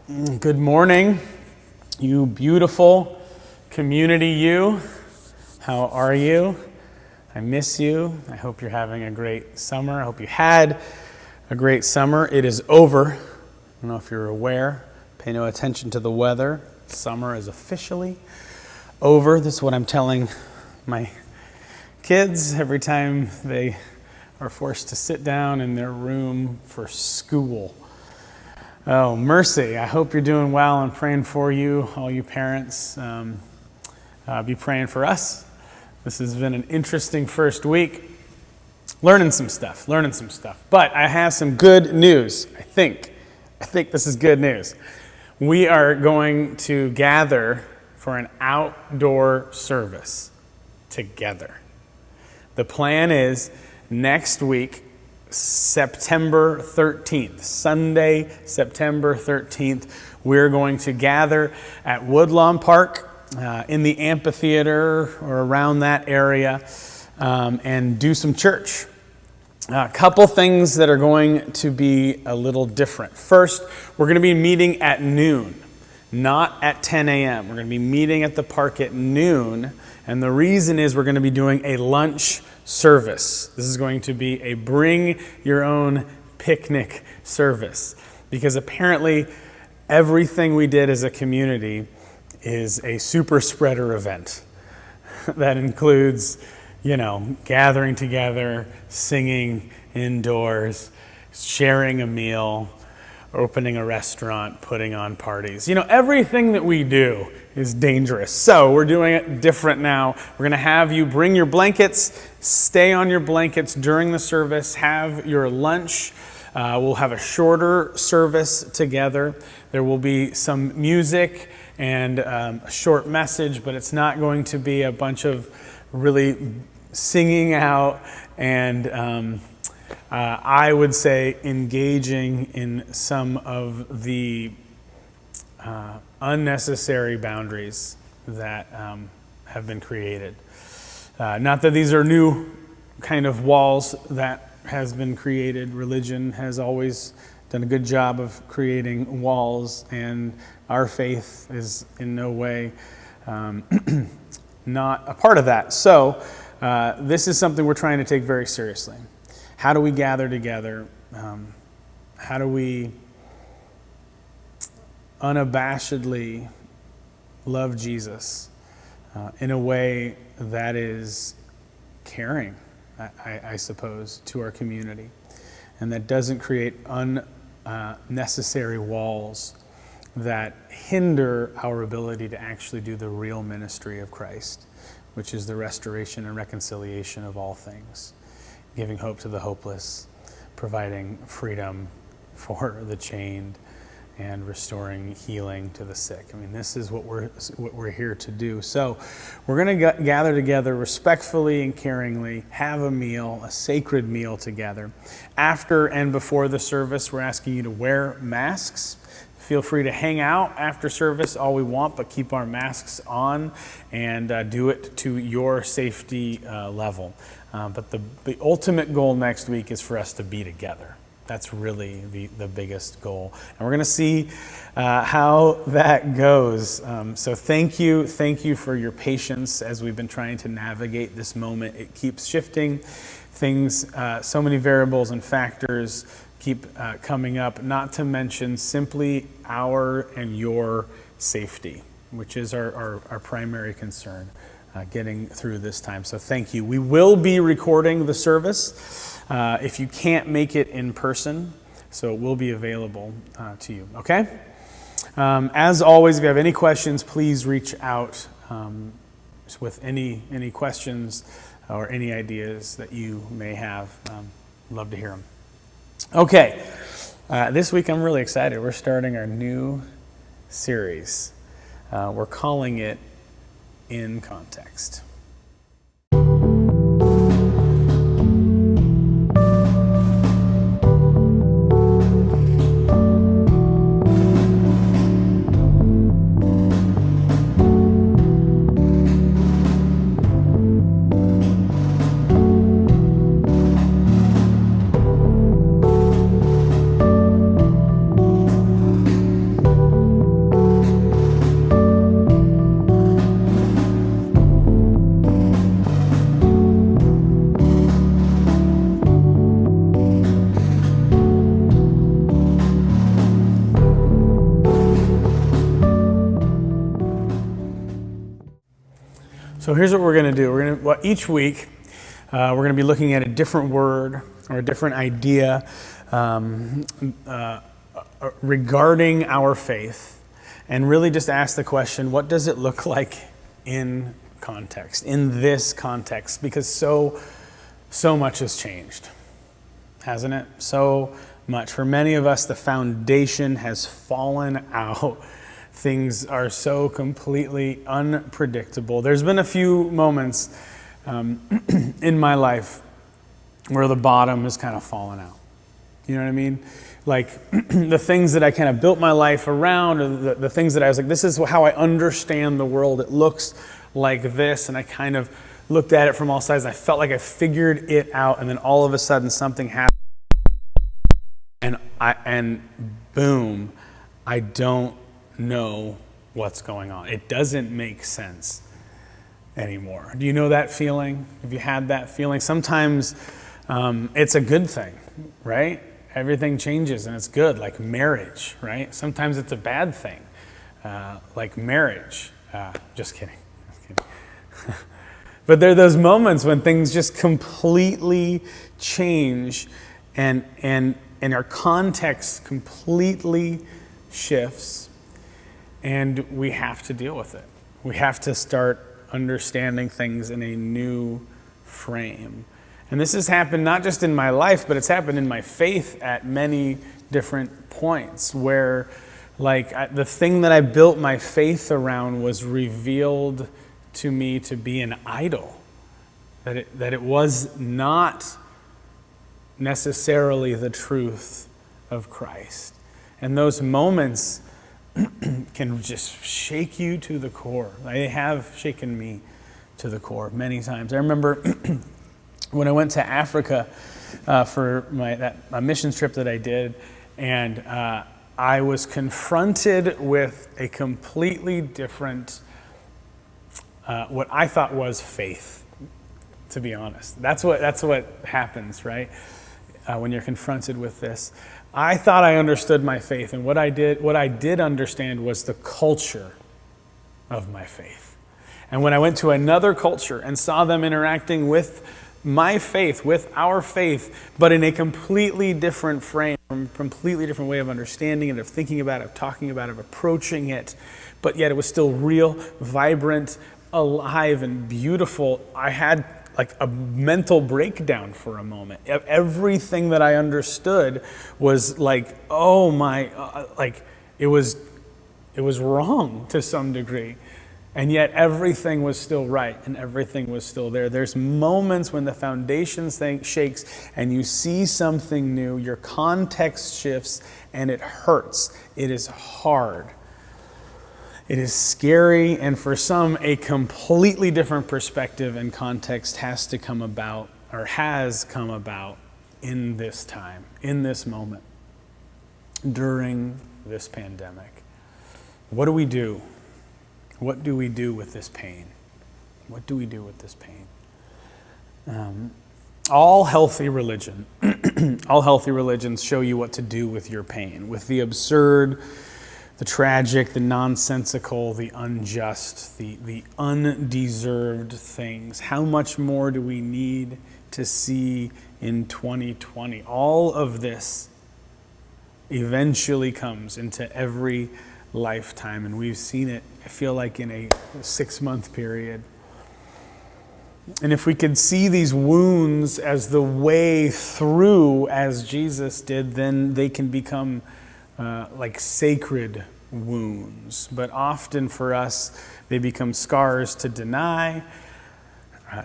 Good morning, you beautiful community, you. How are you? I miss you. I hope you're having a great summer. I hope you had a great summer. It is over. I don't know if you're aware. Pay no attention to the weather. Summer is officially over. This is what I'm telling my kids every time they are forced to sit down in their room for school. Oh, mercy. I hope you're doing well. I'm praying for you, all you parents. Be praying for us. This has been an interesting first week. Learning some stuff. But I have some good news, I think this is good news. We are going to gather for an outdoor service together. The plan is next week, September 13th, Sunday, September 13th, we're going to gather at Woodlawn Park in the amphitheater or around that area and do some church. A couple things that are going to be a little different. First, we're going to be meeting at noon, not at 10 a.m. We're going to be meeting at the park at noon, and the reason is we're going to be doing a lunch service. This is going to be a bring your own picnic service because apparently everything we did as a community is a super spreader event that includes, gathering together, singing indoors, sharing a meal, opening a restaurant, putting on parties. Everything that we do is dangerous. So we're doing it different now. We're going to have you bring your blankets, stay on your blankets during the service, have your lunch. We'll have a shorter service together. There will be some music and a short message, but it's not going to be a bunch of really singing out and I would say engaging in some of the unnecessary boundaries that have been created. Not that these are new kind of walls that has been created. Religion has always done a good job of creating walls, and our faith is in no way not a part of that. So this is something we're trying to take very seriously. How do we gather together? How do we unabashedly love Jesus in a way that is caring, I suppose, to our community, and that doesn't create unnecessary walls that hinder our ability to actually do the real ministry of Christ, which is the restoration and reconciliation of all things. Giving hope to the hopeless, providing freedom for the chained, and restoring healing to the sick. This is what we're here to do. So we're going to gather together respectfully and caringly, have a meal, a sacred meal together. After and before the service, we're asking you to wear masks. Feel free to hang out after service all we want, but keep our masks on and do it to your safety level. But the ultimate goal next week is for us to be together. That's really the biggest goal. And we're going to see how that goes. So thank you for your patience as we've been trying to navigate this moment. It keeps shifting. Things, so many variables and factors keep coming up, not to mention simply our and your safety, which is our primary concern. Getting through this time. So thank you. We will be recording the service if you can't make it in person, so it will be available to you, okay? As always, if you have any questions, please reach out with any questions or any ideas that you may have. Love to hear them. Okay, this week I'm really excited. We're starting our new series. We're calling it In Context. So here's what we're going to do. Each week, we're going to be looking at a different word or a different idea regarding our faith, and really just ask the question, what does it look like in context, in this context? Because so much has changed, hasn't it? So much. For many of us, the foundation has fallen out. Things are so completely unpredictable. There's been a few moments in my life where the bottom has kind of fallen out. You know what I mean? Like the things that I kind of built my life around, or the things that I was like, this is how I understand the world. It looks like this. And I kind of looked at it from all sides. And I felt like I figured it out. And then all of a sudden something happened. And boom, I don't know what's going on. It doesn't make sense anymore. Do you know that feeling? Have you had that feeling? Sometimes it's a good thing, right? Everything changes and it's good, like marriage, right? Sometimes it's a bad thing, like marriage. Just kidding. But there are those moments when things just completely change and our context completely shifts, and we have to deal with it. We have to start understanding things in a new frame. And this has happened not just in my life, but it's happened in my faith at many different points where the thing that I built my faith around was revealed to me to be an idol, that it was not necessarily the truth of Christ. And those moments can just shake you to the core. They have shaken me to the core many times. I remember when I went to Africa for a missions trip that I did, and I was confronted with a completely different, what I thought was faith, to be honest. That's what happens, right? When you're confronted with this. I thought I understood my faith, and what I did understand was the culture of my faith. And when I went to another culture and saw them interacting with my faith, with our faith, but in a completely different frame, a completely different way of understanding it, of thinking about it, of talking about it, of approaching it, but yet it was still real, vibrant, alive, and beautiful, I had like a mental breakdown for a moment. Everything that I understood was like, oh my, it was wrong to some degree. And yet everything was still right and everything was still there. There's moments when the foundation shakes and you see something new, your context shifts, and it hurts. It is hard. It is scary, and for some, a completely different perspective and context has come about in this time, in this moment, during this pandemic. What do we do? What do we do with this pain? What do we do with this pain? All healthy religions show you what to do with your pain, with the absurd, the tragic, the nonsensical, the unjust, the undeserved things. How much more do we need to see in 2020? All of this eventually comes into every lifetime, and we've seen it, I feel like, in a 6-month period. And if we could see these wounds as the way through, as Jesus did, then they can become like sacred wounds. But often for us, they become scars to deny,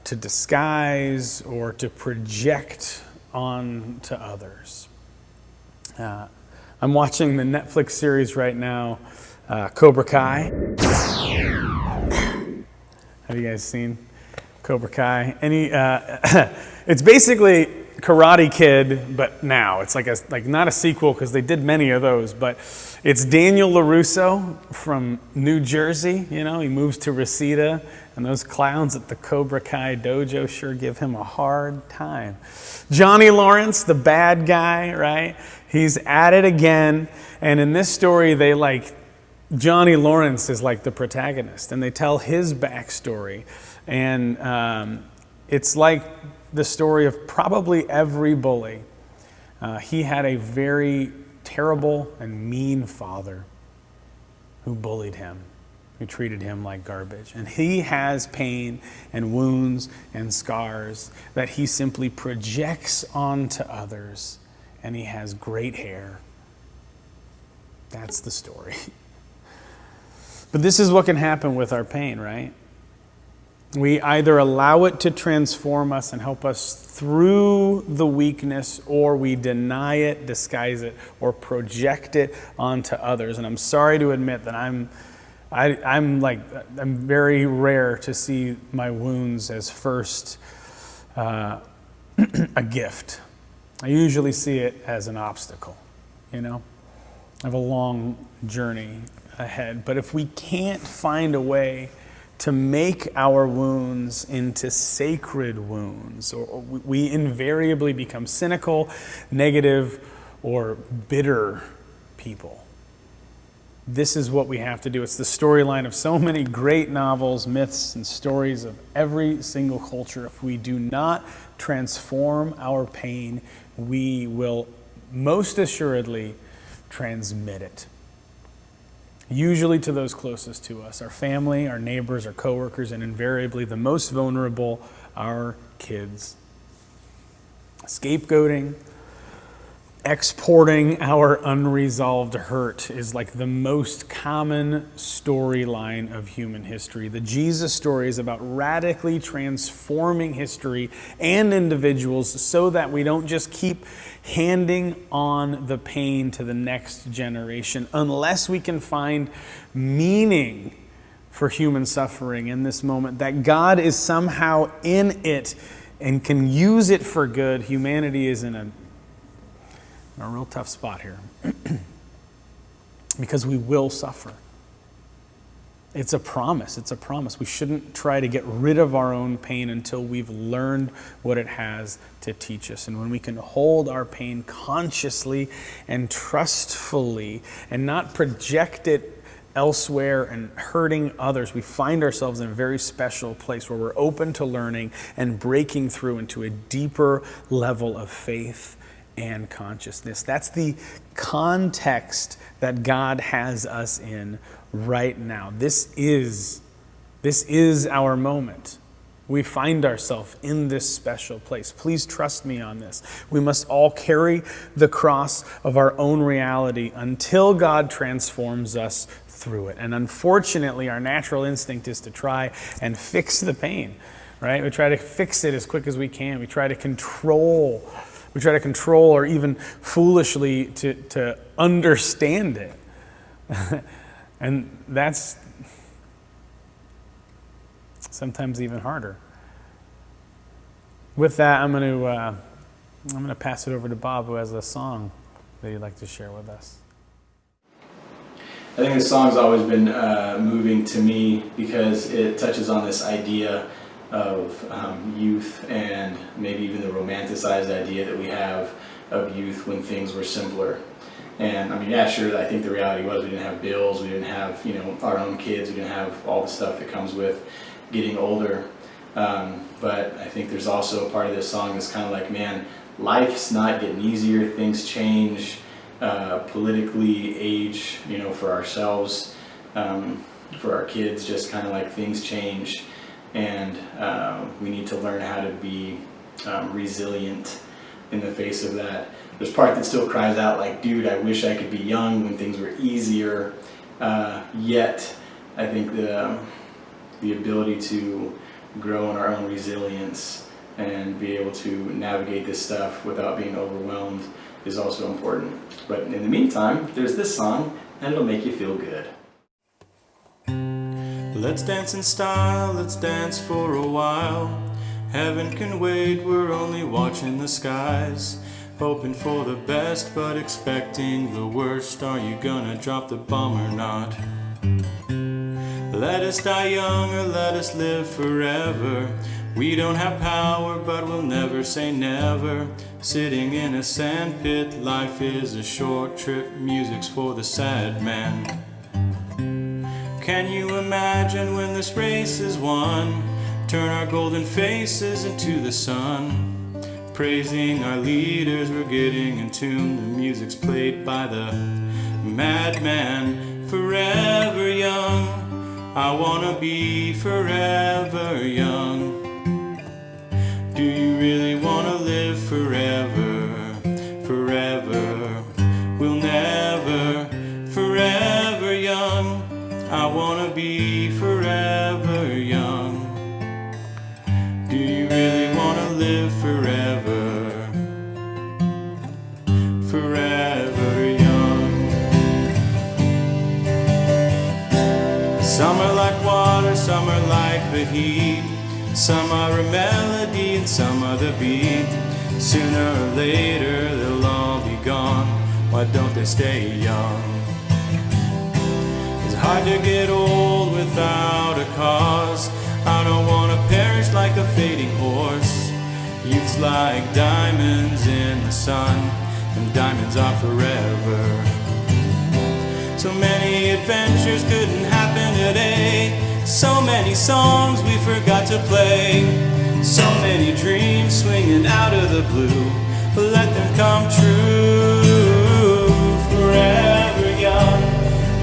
to disguise, or to project on to others. I'm watching the Netflix series right now, Cobra Kai. Have you guys seen Cobra Kai? It's basically Karate Kid, but now it's like not a sequel because they did many of those, but it's Daniel LaRusso from New Jersey. You know, he moves to Reseda, and those clowns at the Cobra Kai dojo sure give him a hard time. Johnny Lawrence, the bad guy, right? He's at it again, and in this story, Johnny Lawrence is like the protagonist, and they tell his backstory And it's like the story of probably every bully. He had a very terrible and mean father who bullied him, who treated him like garbage. And he has pain and wounds and scars that he simply projects onto others. And he has great hair. That's the story. But this is what can happen with our pain, right? We either allow it to transform us and help us through the weakness, or we deny it, disguise it, or project it onto others. And I'm sorry to admit that I'm very rare to see my wounds as first a gift. I usually see it as an obstacle, I have a long journey ahead. But if we can't find a way to make our wounds into sacred wounds, or we invariably become cynical, negative, or bitter people. This is what we have to do. It's the storyline of so many great novels, myths, and stories of every single culture. If we do not transform our pain, we will most assuredly transmit it. Usually to those closest to us, our family, our neighbors, our coworkers, and invariably the most vulnerable, our kids. Scapegoating, exporting our unresolved hurt is like the most common storyline of human history. The Jesus story is about radically transforming history and individuals so that we don't just keep handing on the pain to the next generation unless we can find meaning for human suffering in this moment, that God is somehow in it and can use it for good. Humanity is in a real tough spot here because we will suffer. It's a promise. It's a promise. We shouldn't try to get rid of our own pain until we've learned what it has to teach us. And when we can hold our pain consciously and trustfully and not project it elsewhere and hurting others, we find ourselves in a very special place where we're open to learning and breaking through into a deeper level of faith and consciousness. That's the context that God has us in right now. This is our moment. We find ourselves in this special place. Please trust me on this. We must all carry the cross of our own reality until God transforms us through it. And unfortunately, our natural instinct is to try and fix the pain, right? We try to fix it as quick as we can. We try to control or even foolishly to understand it. And that's sometimes even harder. With that, I'm going to pass it over to Bob, who has a song that he'd like to share with us. I think this song's always been moving to me because it touches on this idea of youth and maybe even the romanticized idea that we have of youth when things were simpler. And I mean, yeah, sure, I think the reality was we didn't have bills, we didn't have, our own kids, we didn't have all the stuff that comes with getting older. But I think there's also a part of this song that's kind of like, man, life's not getting easier, things change, politically, age, for ourselves, for our kids, just kind of like things change. And we need to learn how to be resilient in the face of that. There's part that still cries out like, dude, I wish I could be young when things were easier. Yet, I think the ability to grow in our own resilience and be able to navigate this stuff without being overwhelmed is also important. But in the meantime, there's this song, and it'll make you feel good. Let's dance in style, let's dance for a while. Heaven can wait, we're only watching the skies. Hoping for the best, but expecting the worst. Are you gonna drop the bomb or not? Let us die young or let us live forever. We don't have power, but we'll never say never. Sitting in a sandpit, life is a short trip. Music's for the sad man. Can you imagine when this race is won? turn our golden faces into the sun. Praising our leaders, we're getting in tune. The music's played by the madman, forever young. I wanna be forever young. Do you really wanna live forever, forever? We'll never, forever young. I wanna be forever young. Do you really wanna live forever, forever young? Some are like water, some are like the heat. Some are a melody and some are the beat. Sooner or later they'll all be gone. Why don't they stay young? It's hard to get old without a cause. I don't want to perish like a fading horse. Youth's like diamonds in the sun, and diamonds are forever. So many adventures couldn't happen today. So many songs we forgot to play. So many dreams swinging out of the blue. Let them come true. Forever young,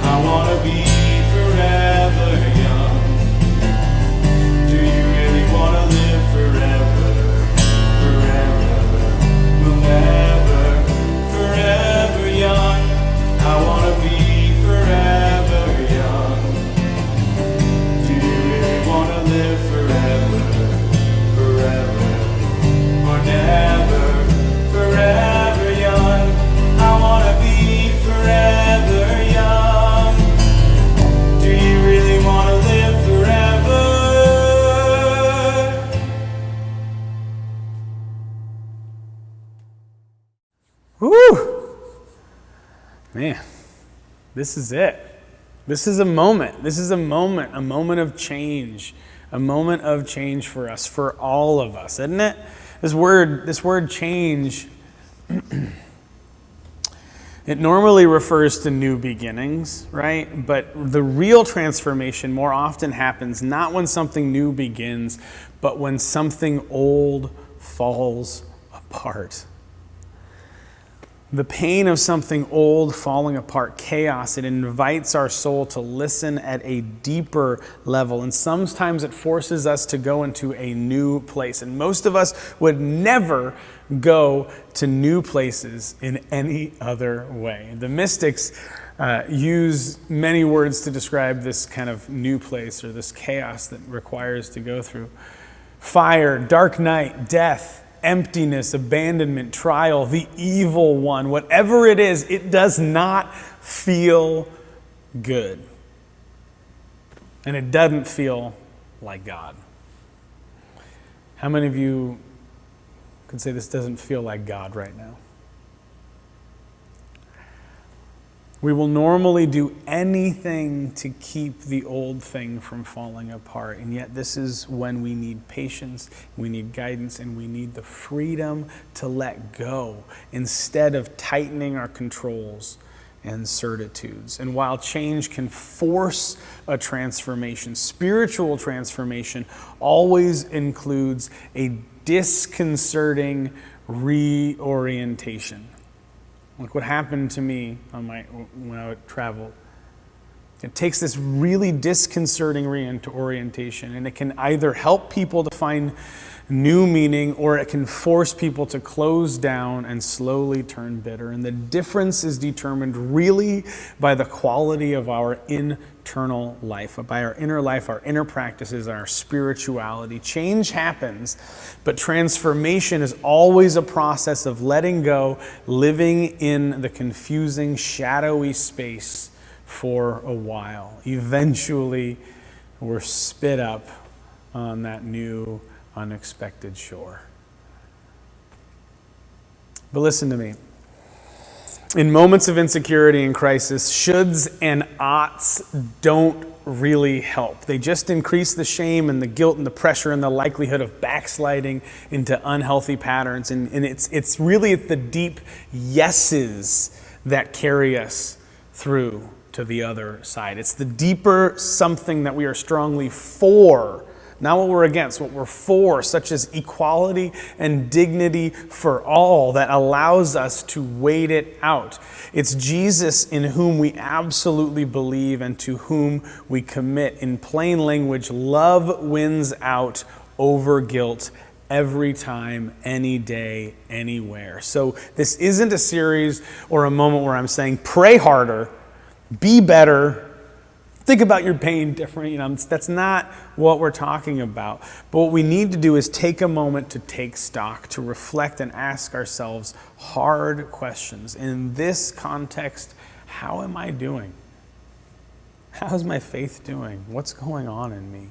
I wanna be forever young. Do you really wanna live forever, forever? We'll never, forever young. I wanna be forever young. Do you really wanna live forever, forever, or never, forever young? I wanna be forever young. Do you really wanna live forever? Woo! Man, this is it. This is a moment. This is a moment of change. A moment of change for us, for all of us, isn't it? This word change, it normally refers to new beginnings, right? But the real transformation more often happens not when something new begins, but when something old falls apart. The pain of something old falling apart, chaos, it invites our soul to listen at a deeper level. And sometimes it forces us to go into a new place. And most of us would never go to new places in any other way. The mystics use many words to describe this kind of new place or this chaos that requires to go through. Fire, dark night, death, emptiness, abandonment, trial, the evil one, whatever it is, it does not feel good. And it doesn't feel like God. How many of you could say this doesn't feel like God right now? We will normally do anything to keep the old thing from falling apart, and yet this is when we need patience, we need guidance, and we need the freedom to let go instead of tightening our controls and certitudes. And while change can force a transformation, spiritual transformation always includes a disconcerting reorientation. Like what happened to me when I would travel. It takes this really disconcerting reorientation, and it can either help people to find new meaning, or it can force people to close down and slowly turn bitter. And the difference is determined really by the quality of our internal life, by our inner life, our inner practices, and our spirituality. Change happens, but transformation is always a process of letting go, living in the confusing, shadowy space for a while. Eventually, we're spit up on that new, unexpected shore. But listen to me. In moments of insecurity and crisis, shoulds and oughts don't really help. They just increase the shame and the guilt and the pressure and the likelihood of backsliding into unhealthy patterns. And it's really the deep yeses that carry us through to the other side. It's the deeper something that we are strongly for not what we're against, what we're for, such as equality and dignity for all that allows us to wait it out. It's Jesus in whom we absolutely believe and to whom we commit. In plain language, love wins out over guilt every time, any day, anywhere. So this isn't a series or a moment where I'm saying, pray harder, be better, think about your pain differently. That's not what we're talking about. But what we need to do is take a moment to take stock, to reflect and ask ourselves hard questions. In this context, how am I doing? How's my faith doing? What's going on in me?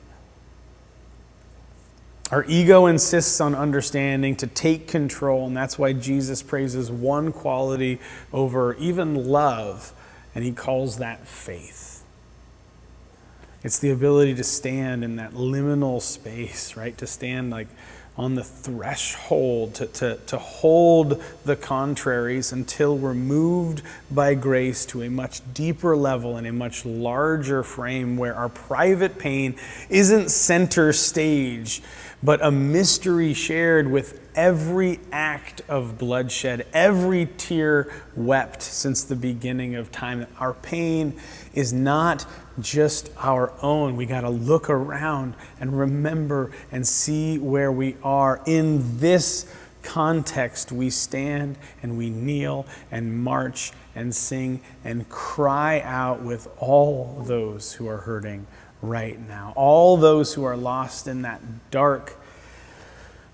Our ego insists on understanding, to take control, and that's why Jesus praises one quality over even love, and he calls that faith. It's the ability to stand in that liminal space, right? To stand like on the threshold, to hold the contraries until we're moved by grace to a much deeper level and a much larger frame where our private pain isn't center stage, but a mystery shared with every act of bloodshed, every tear wept since the beginning of time. Our pain is not just our own. We got to look around and remember and see where we are. In this context, we stand and we kneel and march and sing and cry out with all those who are hurting right now, all those who are lost in that dark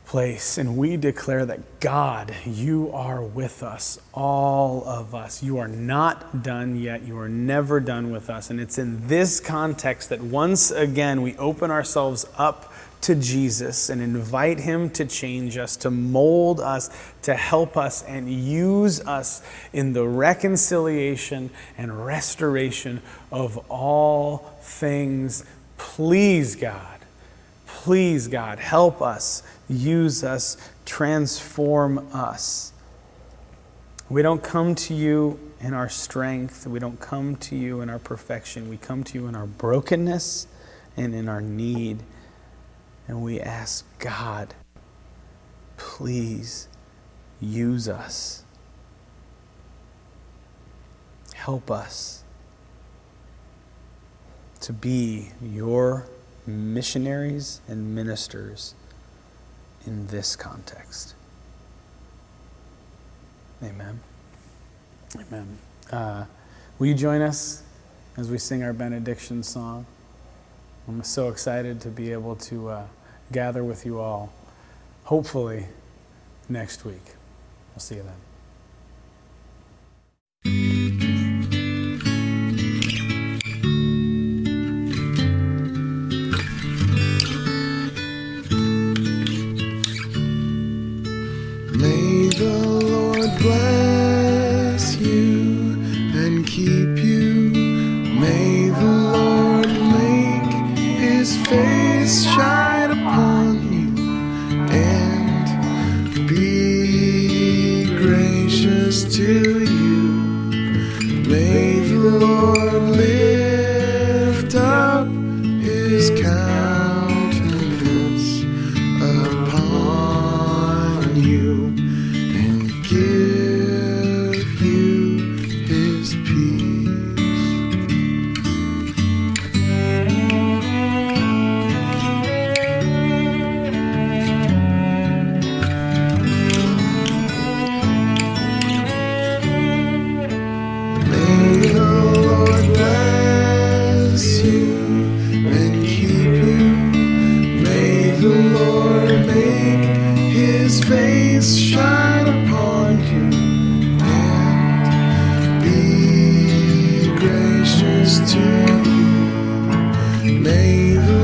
place. And we declare that, God, you are with us, all of us. You are not done yet. You are never done with us. And it's in this context that once again we open ourselves up to Jesus and invite him to change us, to mold us, to help us, and use us in the reconciliation and restoration of all things. Please, God, help us, use us, transform us. We don't come to you in our strength. We don't come to you in our perfection. We come to you in our brokenness and in our need. And we ask, God, please use us. Help us to be your missionaries and ministers in this context. Amen. Amen. Will you join us as we sing our benediction song? I'm so excited to be able to gather with you all, hopefully next week. We'll see you then. May the Lord bless you and keep you. May the Lord make his face shine upon you and be gracious to you. May the Lord lift up his countenance upon you and give you his peace. May the Lord bless you and keep you. May the Lord make his face shine upon you and be gracious to you. May the